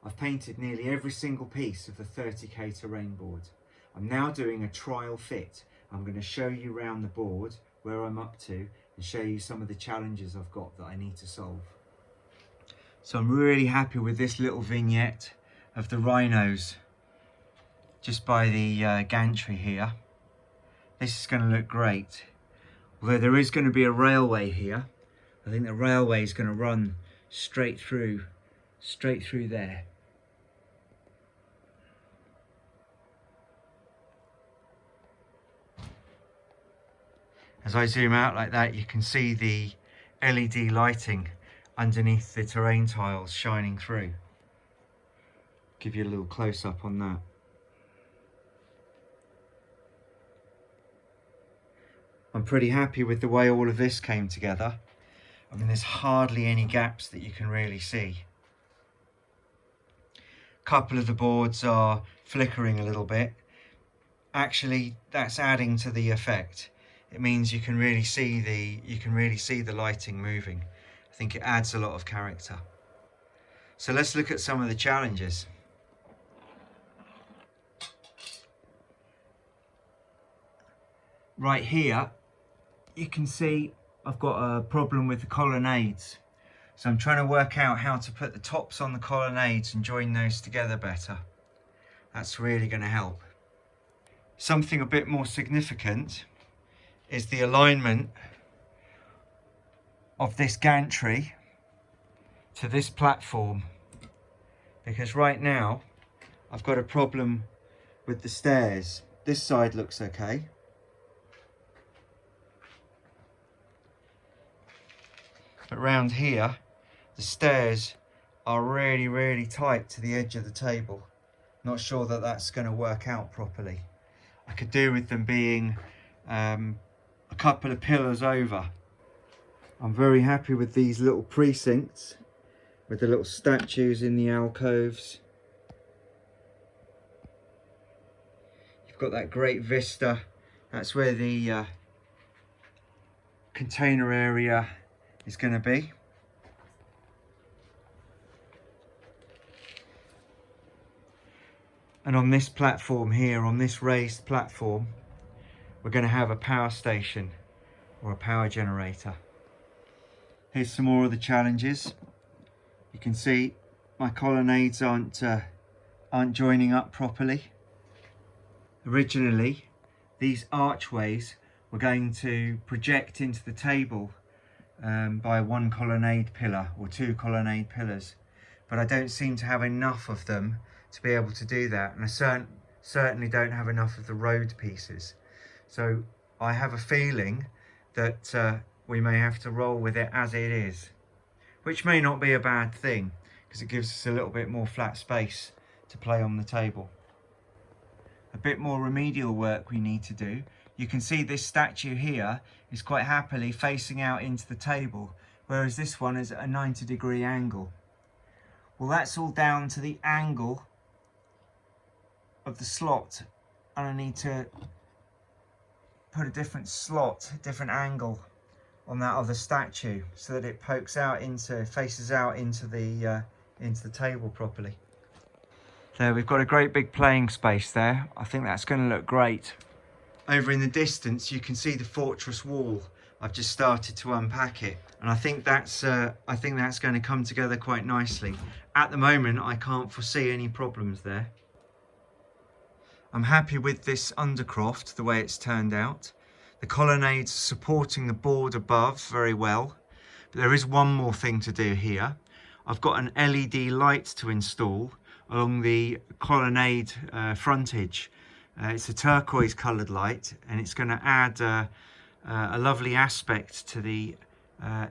I've painted nearly every single piece of the 30K terrain board. I'm now doing a trial fit. I'm going to show you around the board where I'm up to and show you some of the challenges I've got that I need to solve. So I'm really happy with this little vignette of the rhinos just by the gantry here. This is going to look great. Although there is going to be a railway here, I think the railway is going to run straight through there. As I zoom out like that, you can see the LED lighting underneath the terrain tiles shining through. Give you a little close-up on that. I'm pretty happy with the way all of this came together. I mean, there's hardly any gaps that you can really see. A couple of the boards are flickering a little bit. Actually, that's adding to the effect. It means you can really see the lighting moving. I think it adds a lot of character. So let's look at some of the challenges. Right here, you can see I've got a problem with the colonnades. So I'm trying to work out how to put the tops on the colonnades and join those together better. That's really going to help. Something a bit more significant is the alignment of this gantry to this platform, because right now I've got a problem with the stairs. This side looks okay, but round here the stairs are really tight to the edge of the table. Not sure that that's going to work out properly. I could do with them being a couple of pillars over. I'm very happy with these little precincts with the little statues in the alcoves. You've got that great vista. That's where the container area is going to be. And on this platform here, on this raised platform, we're going to have a power station or a power generator. Here's some more of the challenges. You can see my colonnades aren't joining up properly. Originally, these archways were going to project into the table by one colonnade pillar or two colonnade pillars, but I don't seem to have enough of them to be able to do that, and I certainly don't have enough of the road pieces. So I have a feeling that we may have to roll with it as it is, which may not be a bad thing because it gives us a little bit more flat space to play on the table. A bit more remedial work we need to do. You can see this statue here is quite happily facing out into the table, whereas this one is at a 90-degree angle. Well, that's all down to the angle of the slot, and I need to put a different slot, a different angle on that other statue so that it faces out into the table properly. There, we've got a great big playing space there. I think that's going to look great. Over in the distance, you can see the fortress wall. I've just started to unpack it, and I think that's going to come together quite nicely. At the moment, I can't foresee any problems there. I'm happy with this undercroft, the way it's turned out. The colonnades supporting the board above very well. But there is one more thing to do here. I've got an LED light to install along the colonnade frontage. It's a turquoise coloured light, and it's going to add a lovely aspect to the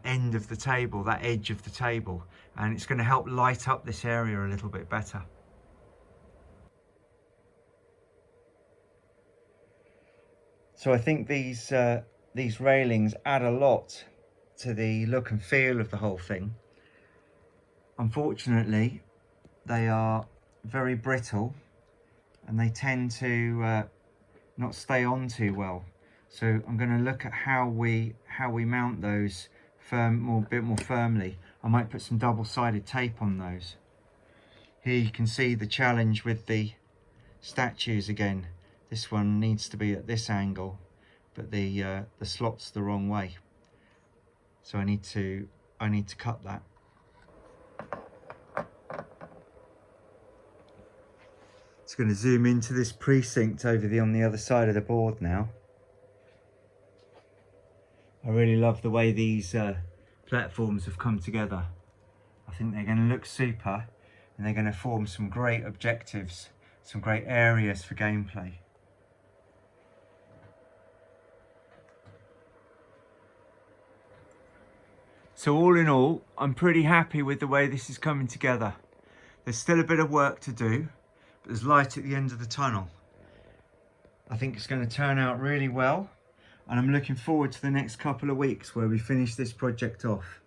end of the table, that edge of the table, and it's going to help light up this area a little bit better. So I think these railings add a lot to the look and feel of the whole thing. Unfortunately, they are very brittle and they tend to not stay on too well. So I'm going to look at how we mount those a bit more firmly. I might put some double-sided tape on those. Here you can see the challenge with the statues again. This one needs to be at this angle, but the slot's the wrong way. So I need to cut that. It's going to zoom into this precinct over on the other side of the board now. I really love the way these platforms have come together. I think they're going to look super, and they're going to form some great objectives, some great areas for gameplay. So all in all, I'm pretty happy with the way this is coming together. There's still a bit of work to do, but there's light at the end of the tunnel. I think it's going to turn out really well, and I'm looking forward to the next couple of weeks where we finish this project off.